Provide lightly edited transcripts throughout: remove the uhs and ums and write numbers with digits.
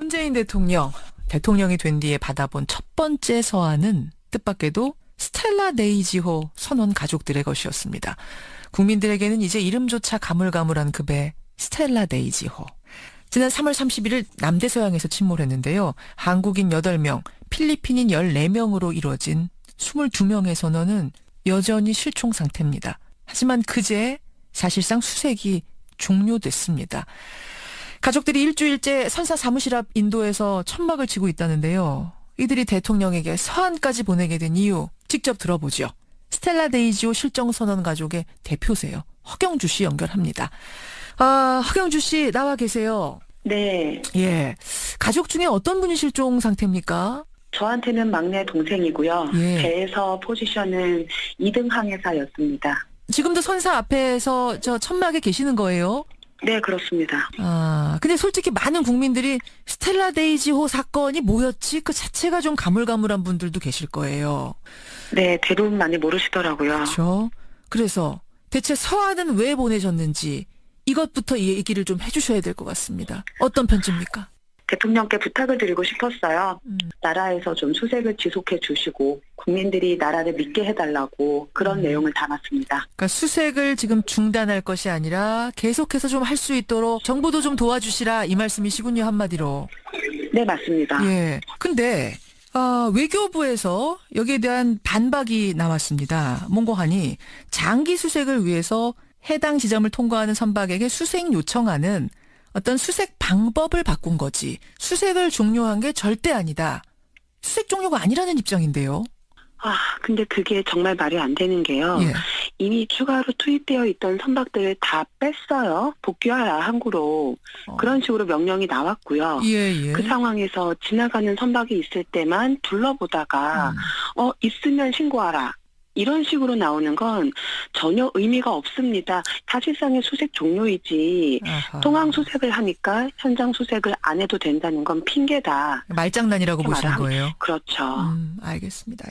문재인 대통령이 된 뒤에 받아본 첫 번째 서한은 뜻밖에도 스텔라 데이지호 선원 가족들의 것이었습니다. 국민들에게는 이제 이름조차 가물가물한 급의 스텔라 데이지호. 지난 3월 31일 남대서양에서 침몰했는데요. 한국인 8명, 필리핀인 14명으로 이루어진 22명의 선원은 여전히 실종 상태입니다. 하지만 그제 사실상 수색이 종료됐습니다. 가족들이 일주일째 선사 사무실 앞 인도에서 천막을 치고 있다는데요. 이들이 대통령에게 서한까지 보내게 된 이유 직접 들어보죠. 스텔라 데이지호 실종 선원 가족의 대표세요. 허경주 씨 연결합니다. 허경주 씨 나와 계세요. 네. 예. 가족 중에 어떤 분이 실종 상태입니까? 저한테는 막내 동생이고요. 예. 배에서 포지션은 2등 항해사였습니다. 지금도 선사 앞에서 저 천막에 계시는 거예요? 네, 그렇습니다. 근데 솔직히 많은 국민들이 스텔라 데이지호 사건이 뭐였지? 그 자체가 좀 가물가물한 분들도 계실 거예요. 네, 대부분 많이 모르시더라고요. 그렇죠. 그래서 대체 서한은 왜 보내셨는지 이것부터 이 얘기를 좀 해주셔야 될 것 같습니다. 어떤 편지입니까? 대통령께 부탁을 드리고 싶었어요. 나라에서 좀 수색을 지속해 주시고 국민들이 나라를 믿게 해달라고 그런 내용을 담았습니다. 그러니까 수색을 지금 중단할 것이 아니라 계속해서 좀 할 수 있도록 정부도 좀 도와주시라 이 말씀이시군요, 한마디로. 네, 맞습니다. 예. 근데 외교부에서 여기에 대한 반박이 나왔습니다. 뭔고 하니 장기 수색을 위해서 해당 지점을 통과하는 선박에게 수색 요청하는 어떤 수색 방법을 바꾼 거지 수색을 종료한 게 절대 아니다. 수색 종료가 아니라는 입장인데요. 근데 그게 정말 말이 안 되는 게요. 예. 이미 추가로 투입되어 있던 선박들을 다 뺐어요. 복귀하라 항구로. 그런 식으로 명령이 나왔고요. 예. 그 상황에서 지나가는 선박이 있을 때만 둘러보다가 있으면 신고하라. 이런 식으로 나오는 건 전혀 의미가 없습니다. 사실상의 수색 종료이지 아하. 통항 수색을 하니까 현장 수색을 안 해도 된다는 건 핑계다. 말장난이라고 보시는 말하면- 거예요? 그렇죠. 알겠습니다.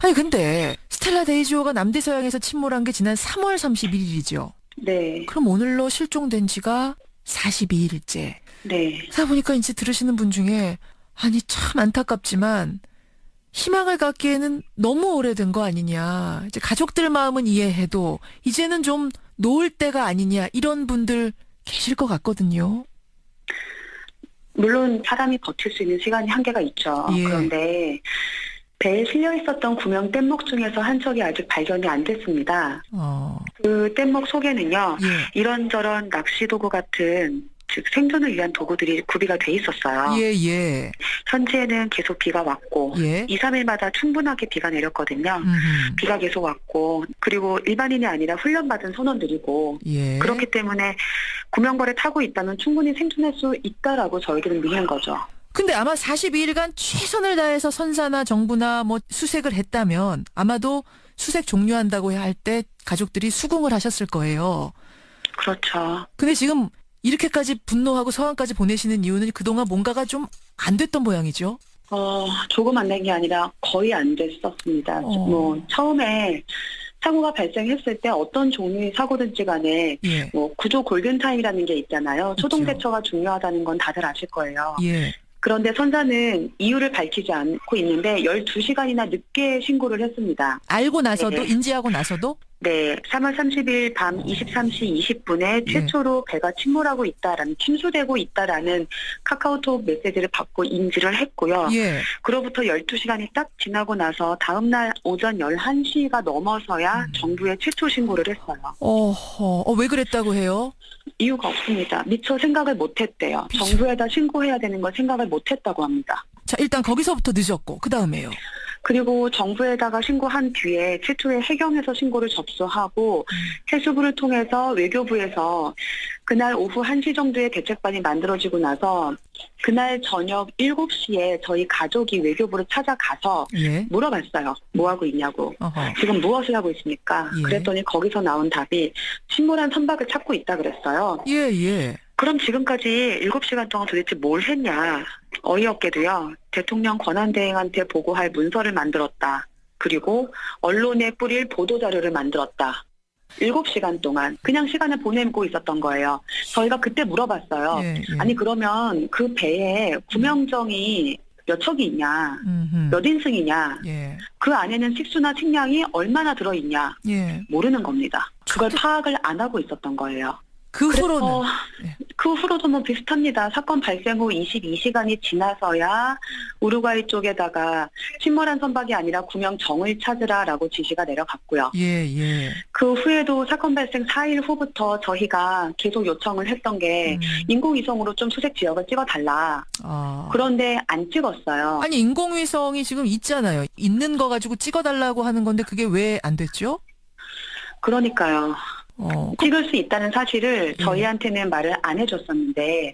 아니 근데 스텔라 데이지호가 남대서양에서 침몰한 게 지난 3월 31일이죠. 네. 그럼 오늘로 실종된 지가 42일째. 네. 그러다 보니까 이제 들으시는 분 중에 아니 참 안타깝지만 희망을 갖기에는 너무 오래된 거 아니냐. 이제 가족들 마음은 이해해도 이제는 좀 놓을 때가 아니냐. 이런 분들 계실 것 같거든요. 물론 사람이 버틸 수 있는 시간이 한계가 있죠. 예. 그런데 배에 실려 있었던 구명 뗏목 중에서 한 척이 아직 발견이 안 됐습니다. 그 뗏목 속에는요. 예. 이런저런 낚시 도구 같은 즉 생존을 위한 도구들이 구비가 돼 있었어요. 예. 현지에는 계속 비가 왔고 예. 2, 3일마다 충분하게 비가 내렸거든요. 비가 계속 왔고 그리고 일반인이 아니라 훈련받은 선원들이고 예. 그렇기 때문에 구명거를 타고 있다면 충분히 생존할 수 있다라고 저희들은 믿는 거죠. 근데 아마 42일간 최선을 다해서 선사나 정부나 뭐 수색을 했다면 아마도 수색 종료한다고 할 때 가족들이 수긍을 하셨을 거예요. 그렇죠. 근데 지금 이렇게까지 분노하고 서한까지 보내시는 이유는 그동안 뭔가가 좀 안 됐던 모양이죠? 조금 안 된 게 아니라 거의 안 됐었습니다. 처음에 사고가 발생했을 때 어떤 종류의 사고든지 간에 예. 구조 골든타임이라는 게 있잖아요. 초동 있죠. 대처가 중요하다는 건 다들 아실 거예요. 예. 그런데 선사는 이유를 밝히지 않고 있는데 12시간이나 늦게 신고를 했습니다. 알고 나서도 네. 인지하고 나서도 네, 3월 30일 밤 23시 20분에 최초로 배가 침몰하고 있다라는 침수되고 있다라는 카카오톡 메시지를 받고 인지를 했고요. 예. 그로부터 12시간이 딱 지나고 나서 다음날 오전 11시가 넘어서야 정부에 최초 신고를 했어요. 왜 그랬다고 해요? 이유가 없습니다. 미처 생각을 못했대요. 정부에다 신고해야 되는 걸 생각을 못했다고 합니다. 자, 일단 거기서부터 늦었고 그다음에요. 그리고 정부에다가 신고한 뒤에 최초에 해경에서 신고를 접수하고 해수부를 통해서 외교부에서 그날 오후 1시 정도에 대책반이 만들어지고 나서 그날 저녁 7시에 저희 가족이 외교부를 찾아가서 예. 물어봤어요. 뭐 하고 있냐고. 어허. 지금 무엇을 하고 있습니까? 예. 그랬더니 거기서 나온 답이 침몰한 선박을 찾고 있다 그랬어요. 예. 그럼 지금까지 7시간 동안 도대체 뭘 했냐. 어이없게도요. 대통령 권한대행한테 보고할 문서를 만들었다. 그리고 언론에 뿌릴 보도자료를 만들었다. 7시간 동안 그냥 시간을 보내고 있었던 거예요. 저희가 그때 물어봤어요. 예, 예. 아니 그러면 그 배에 구명정이 몇 척이 있냐, 몇 인승이냐, 예. 그 안에는 식수나 식량이 얼마나 들어있냐 예. 모르는 겁니다. 그걸 파악을 안 하고 있었던 거예요. 그 후로는 그 후로도 뭐 비슷합니다. 사건 발생 후 22시간이 지나서야 우루과이 쪽에다가 침몰한 선박이 아니라 구명정을 찾으라라고 지시가 내려갔고요. 예, 예. 그 후에도 사건 발생 4일 후부터 저희가 계속 요청을 했던 게 인공위성으로 좀 수색 지역을 찍어달라. 그런데 안 찍었어요. 아니 인공위성이 지금 있잖아요. 있는 거 가지고 찍어달라고 하는 건데 그게 왜 안 됐죠? 그러니까요. 찍을 수 있다는 사실을 저희한테는 말을 안 해줬었는데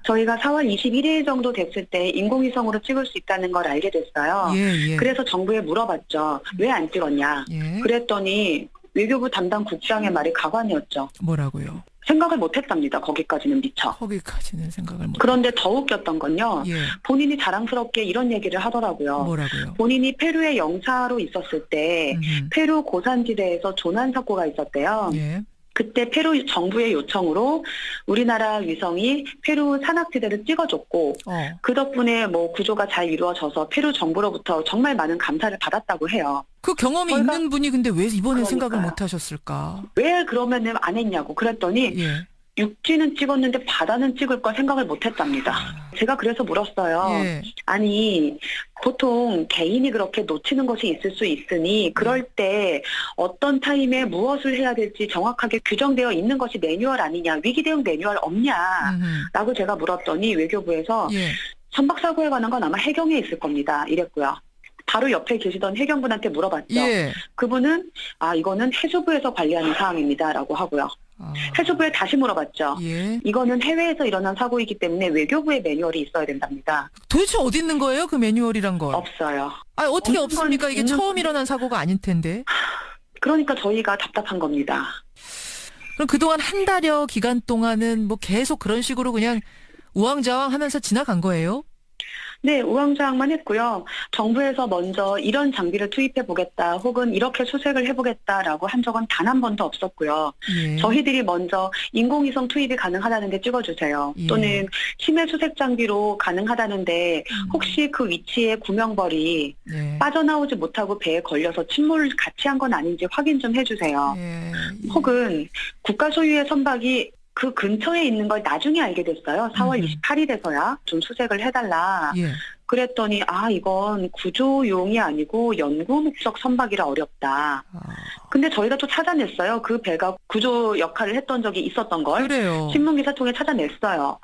저희가 4월 21일 정도 됐을 때 인공위성으로 찍을 수 있다는 걸 알게 됐어요. 예, 예. 그래서 정부에 물어봤죠. 왜 안 찍었냐. 예. 그랬더니 외교부 담당 국장의 말이 가관이었죠. 뭐라고요? 생각을 못했답니다. 거기까지는 미처. 거기까지는 생각을 못. 그런데 더 웃겼던 건요. 예. 본인이 자랑스럽게 이런 얘기를 하더라고요. 뭐라고요? 본인이 페루의 영사로 있었을 때 페루 고산지대에서 조난 사고가 있었대요. 예. 그때 페루 정부의 요청으로 우리나라 위성이 페루 산악지대를 찍어줬고 그 덕분에 뭐 구조가 잘 이루어져서 페루 정부로부터 정말 많은 감사를 받았다고 해요. 그 경험이 있는 분이 근데 왜 이번에 그러니까요. 생각을 못 하셨을까? 왜 그러면은 안 했냐고 그랬더니 예. 육지는 찍었는데 바다는 찍을 걸 생각을 못 했답니다. 제가 그래서 물었어요. 예. 아니 보통 개인이 그렇게 놓치는 것이 있을 수 있으니 그럴 때 어떤 타임에 무엇을 해야 될지 정확하게 규정되어 있는 것이 매뉴얼 아니냐, 위기 대응 매뉴얼 없냐 라고 제가 물었더니 외교부에서 예. 선박사고에 관한 건 아마 해경에 있을 겁니다 이랬고요. 바로 옆에 계시던 해경분한테 물어봤죠. 예. 그분은 이거는 해수부에서 관리하는 사항입니다 라고 하고요. 해수부에 다시 물어봤죠. 예. 이거는 해외에서 일어난 사고이기 때문에 외교부의 매뉴얼이 있어야 된답니다. 도대체 어디 있는 거예요? 그 매뉴얼이란 건? 없어요. 어떻게 없습니까? 이게 있는 처음 일어난 사고가 아닐 텐데. 그러니까 저희가 답답한 겁니다. 그럼 그동안 한 달여 기간 동안은 뭐 계속 그런 식으로 그냥 우왕좌왕 하면서 지나간 거예요? 네, 우왕좌왕만 했고요. 정부에서 먼저 이런 장비를 투입해 보겠다 혹은 이렇게 수색을 해보겠다라고 한 적은 단 한 번도 없었고요. 예. 저희들이 먼저 인공위성 투입이 가능하다는데 찍어주세요. 예. 또는 심해 수색 장비로 가능하다는데 혹시 그 위치에 구명벌이 예. 빠져나오지 못하고 배에 걸려서 침몰을 같이 한 건 아닌지 확인 좀 해주세요. 예. 혹은 국가 소유의 선박이 그 근처에 있는 걸 나중에 알게 됐어요. 4월 28일에서야 좀 수색을 해달라. 예. 그랬더니 이건 구조용이 아니고 연구 목적 선박이라 어렵다. 근데 저희가 또 찾아냈어요. 그 배가 구조 역할을 했던 적이 있었던 걸. 그래요. 신문기사 통해 찾아냈어요.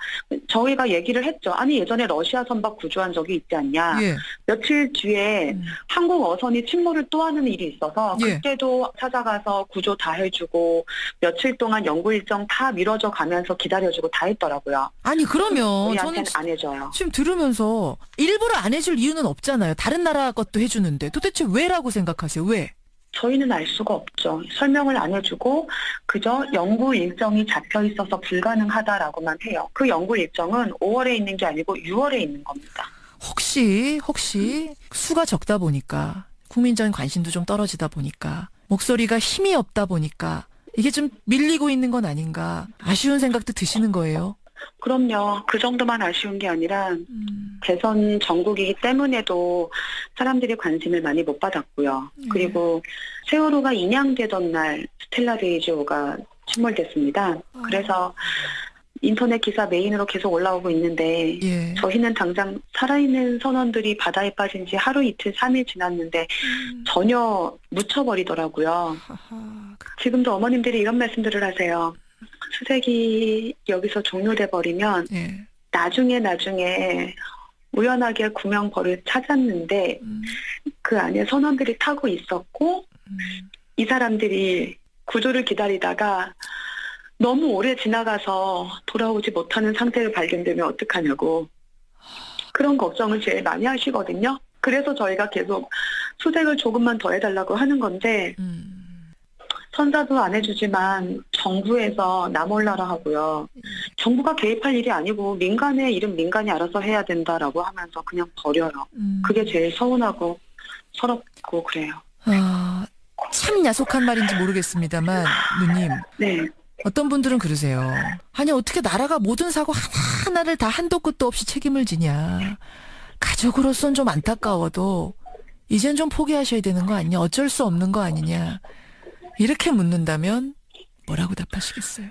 저희가 얘기를 했죠. 아니 예전에 러시아 선박 구조한 적이 있지 않냐. 예. 며칠 뒤에 한국 어선이 침몰을 또 하는 일이 있어서 예. 그때도 찾아가서 구조 다 해주고 며칠 동안 연구 일정 다 미뤄져 가면서 기다려주고 다 했더라고요. 아니 그러면 우리한테는 저는 안 해줘요. 지금 들으면서 일부러 안 해줄 이유는 없잖아요. 다른 나라 것도 해주는데 도대체 왜라고 생각하세요? 왜? 저희는 알 수가 없죠. 설명을 안 해주고 그저 연구 일정이 잡혀 있어서 불가능하다라고만 해요. 그 연구 일정은 5월에 있는 게 아니고 6월에 있는 겁니다. 혹시 수가 적다 보니까 국민적인 관심도 좀 떨어지다 보니까 목소리가 힘이 없다 보니까 이게 좀 밀리고 있는 건 아닌가 아쉬운 생각도 드시는 거예요? 그럼요. 그 정도만 아쉬운 게 아니라 대선 전국이기 때문에도 사람들이 관심을 많이 못 받았고요. 그리고 세월호가 인양되던 날 스텔라 데이지호가 침몰됐습니다. 그래서 인터넷 기사 메인으로 계속 올라오고 있는데 예. 저희는 당장 살아있는 선원들이 바다에 빠진 지 하루 이틀 3일 지났는데 전혀 묻혀버리더라고요. 지금도 어머님들이 이런 말씀들을 하세요. 수색이 여기서 종료돼 버리면 예. 나중에 우연하게 구명벌을 찾았는데 그 안에 선원들이 타고 있었고 이 사람들이 구조를 기다리다가 너무 오래 지나가서 돌아오지 못하는 상태를 발견되면 어떡하냐고 그런 걱정을 제일 많이 하시거든요. 그래서 저희가 계속 수색을 조금만 더 해달라고 하는 건데 선사도 안 해주지만 정부에서 나 몰라라 하고요. 정부가 개입할 일이 아니고 민간의 일은 민간이 알아서 해야 된다라고 하면서 그냥 버려요. 그게 제일 서운하고 서럽고 그래요. 참 야속한 말인지 모르겠습니다만 누님, 네. 어떤 분들은 그러세요. 아니 어떻게 나라가 모든 사고 하나하나를 다 한도 끝도 없이 책임을 지냐. 가족으로선 좀 안타까워도 이젠 좀 포기하셔야 되는 거 아니냐. 어쩔 수 없는 거 아니냐. 이렇게 묻는다면 뭐라고 답하시겠어요?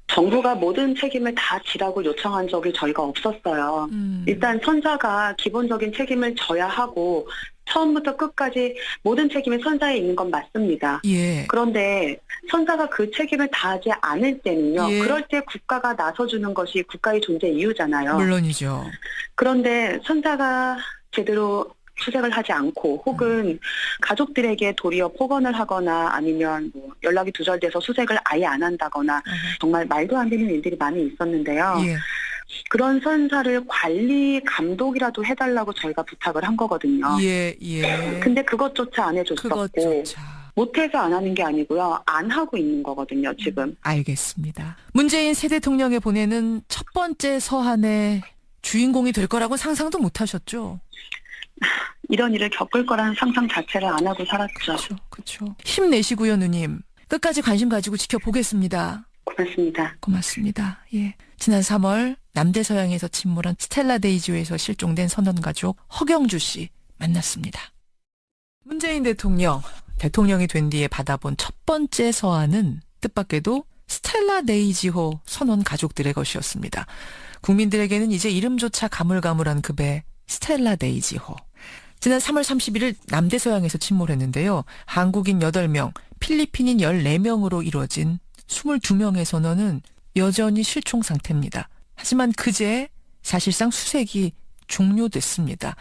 정부가 모든 책임을 다 지라고 요청한 적이 저희가 없었어요. 일단 선사가 기본적인 책임을 져야 하고 처음부터 끝까지 모든 책임이 선사에 있는 건 맞습니다. 예. 그런데 선사가 그 책임을 다하지 않을 때는요. 예. 그럴 때 국가가 나서주는 것이 국가의 존재 이유잖아요. 물론이죠. 그런데 선사가 제대로 수색을 하지 않고 혹은 가족들에게 도리어 폭언을 하거나 아니면 뭐 연락이 두절돼서 수색을 아예 안 한다거나 정말 말도 안 되는 일들이 많이 있었는데요. 예. 그런 선사를 관리 감독이라도 해달라고 저희가 부탁을 한 거거든요. 예, 예. 근데 그것조차 안 해줬었고 그것조차. 못해서 안 하는 게 아니고요. 안 하고 있는 거거든요. 지금. 알겠습니다. 문재인 새 대통령에 보내는 첫 번째 서한의 주인공이 될 거라고 상상도 못 하셨죠? 이런 일을 겪을 거라는 상상 자체를 안 하고 살았죠. 그렇죠. 그렇죠. 힘내시고요, 누님. 끝까지 관심 가지고 지켜보겠습니다. 고맙습니다. 고맙습니다. 예. 지난 3월 남대서양에서 침몰한 스텔라 데이지호에서 실종된 선원가족 허경주 씨 만났습니다. 문재인 대통령이 된 뒤에 받아본 첫 번째 서한은 뜻밖에도 스텔라 데이지호 선원 가족들의 것이었습니다. 국민들에게는 이제 이름조차 가물가물한 급의 스텔라 데이지호. 지난 3월 31일 남대서양에서 침몰했는데요. 한국인 8명, 필리핀인 14명으로 이루어진 22명의 선원은 여전히 실종 상태입니다. 하지만 그제 사실상 수색이 종료됐습니다.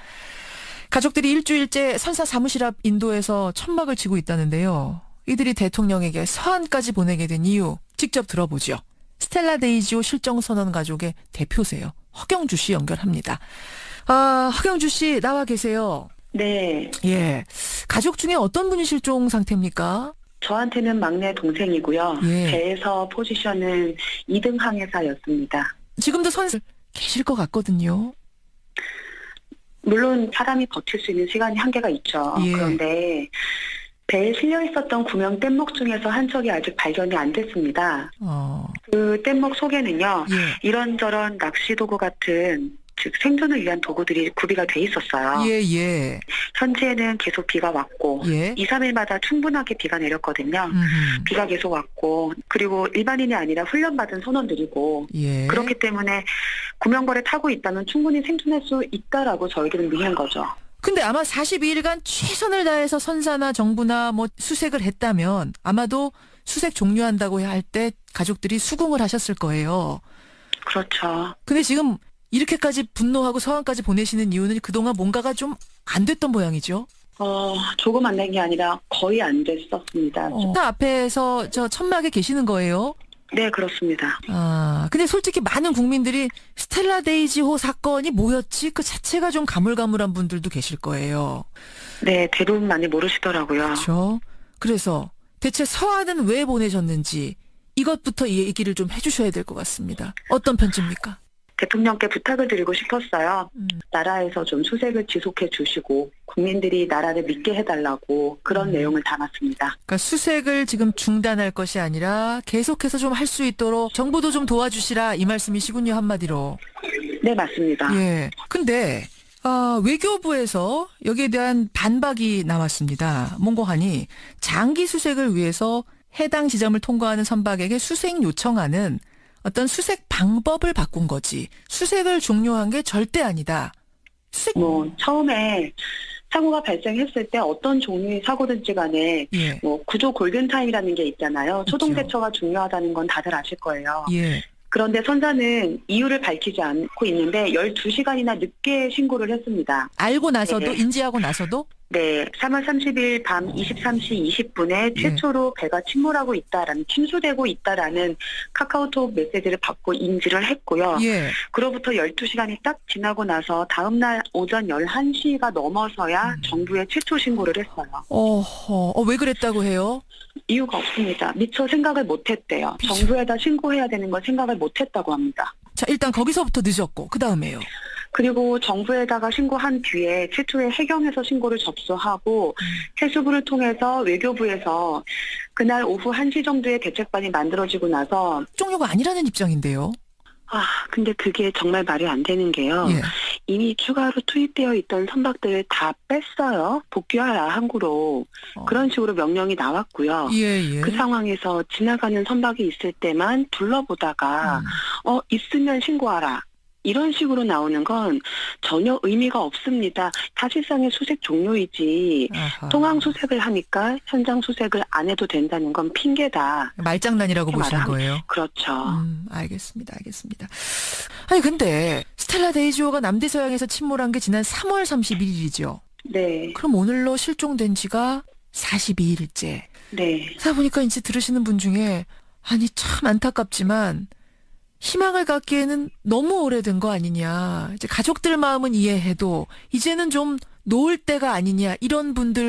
가족들이 일주일째 선사 사무실 앞 인도에서 천막을 치고 있다는데요. 이들이 대통령에게 서한까지 보내게 된 이유 직접 들어보죠. 스텔라 데이지호 실종 선원 가족의 대표세요. 허경주 씨 연결합니다. 허경주 씨 나와 계세요. 네. 예. 가족 중에 어떤 분이 실종 상태입니까? 저한테는 막내 동생이고요. 예. 배에서 포지션은 2등 항해사였습니다. 지금도 선수 계실 것 같거든요. 물론 사람이 버틸 수 있는 시간이 한계가 있죠. 예. 그런데 배에 실려 있었던 구명 뗏목 중에서 한 척이 아직 발견이 안 됐습니다. 그 뗏목 속에는요. 예. 이런저런 낚시 도구 같은 즉 생존을 위한 도구들이 구비가 돼 있었어요. 예, 예. 현지에는 계속 비가 왔고 예. 2, 3일마다 충분하게 비가 내렸거든요. 비가 계속 왔고 그리고 일반인이 아니라 훈련받은 선원들이고 예. 그렇기 때문에 구명벌에 타고 있다면 충분히 생존할 수 있다라고 저희들은 믿는 거죠. 근데 아마 42일간 최선을 다해서 선사나 정부나 뭐 수색을 했다면 아마도 수색 종료한다고 할 때 가족들이 수긍을 하셨을 거예요. 그렇죠. 근데 지금 이렇게까지 분노하고 서한까지 보내시는 이유는 그동안 뭔가가 좀 안 됐던 모양이죠? 조금 안 된 게 아니라 거의 안 됐었습니다. 앞에서 저 천막에 계시는 거예요? 네, 그렇습니다. 근데 솔직히 많은 국민들이 스텔라 데이지호 사건이 뭐였지? 그 자체가 좀 가물가물한 분들도 계실 거예요. 네, 대부분 많이 모르시더라고요. 그렇죠. 그래서 대체 서한은 왜 보내셨는지 이것부터 이 얘기를 좀 해주셔야 될 것 같습니다. 어떤 편지입니까? 대통령께 부탁을 드리고 싶었어요. 나라에서 좀 수색을 지속해 주시고 국민들이 나라를 믿게 해달라고 그런 내용을 담았습니다. 그러니까 수색을 지금 중단할 것이 아니라 계속해서 좀 할 수 있도록 정부도 좀 도와주시라 이 말씀이시군요, 한마디로. 네, 맞습니다. 예. 근데 외교부에서 여기에 대한 반박이 나왔습니다. 뭔고 하니 장기 수색을 위해서 해당 지점을 통과하는 선박에게 수색 요청하는 어떤 수색 방법을 바꾼 거지 수색을 종료한 게 절대 아니다. 처음에 사고가 발생했을 때 어떤 종류의 사고든지 간에 예. 구조 골든타임이라는 게 있잖아요. 초동 그렇죠. 대처가 중요하다는 건 다들 아실 거예요. 예. 그런데 선사는 이유를 밝히지 않고 있는데 12시간이나 늦게 신고를 했습니다. 알고 나서도 네. 인지하고 나서도 네, 3월 30일 밤 23시 20분에 최초로 배가 침몰하고 있다라는 침수되고 있다라는 카카오톡 메시지를 받고 인지를 했고요. 예. 그로부터 12시간이 딱 지나고 나서 다음날 오전 11시가 넘어서야 정부에 최초 신고를 했어요. 왜 그랬다고 해요? 이유가 없습니다. 미처 생각을 못했대요. 정부에다 신고해야 되는 걸 생각을 못했다고 합니다. 자, 일단 거기서부터 늦었고 그 다음에요. 그리고 정부에다가 신고한 뒤에 최초에 해경에서 신고를 접수하고 해수부를 통해서 외교부에서 그날 오후 1시 정도에 대책반이 만들어지고 나서 종료가 아니라는 입장인데요. 근데 그게 정말 말이 안 되는 게요. 예. 이미 추가로 투입되어 있던 선박들을 다 뺐어요. 복귀하라 항구로. 그런 식으로 명령이 나왔고요. 예. 그 상황에서 지나가는 선박이 있을 때만 둘러보다가 있으면 신고하라. 이런 식으로 나오는 건 전혀 의미가 없습니다. 사실상의 수색 종료이지 아하. 통항 수색을 하니까 현장 수색을 안 해도 된다는 건 핑계다. 말장난이라고 이렇게 보시는 말을 거예요. 그렇죠. 알겠습니다. 아니 근데 스텔라 데이지호가 남대서양에서 침몰한 게 지난 3월 31일이죠. 네. 그럼 오늘로 실종된 지가 42일째. 네. 그러다 보니까 이제 들으시는 분 중에 아니 참 안타깝지만 희망을 갖기에는 너무 오래된 거 아니냐. 이제 가족들 마음은 이해해도 이제는 좀 놓을 때가 아니냐. 이런 분들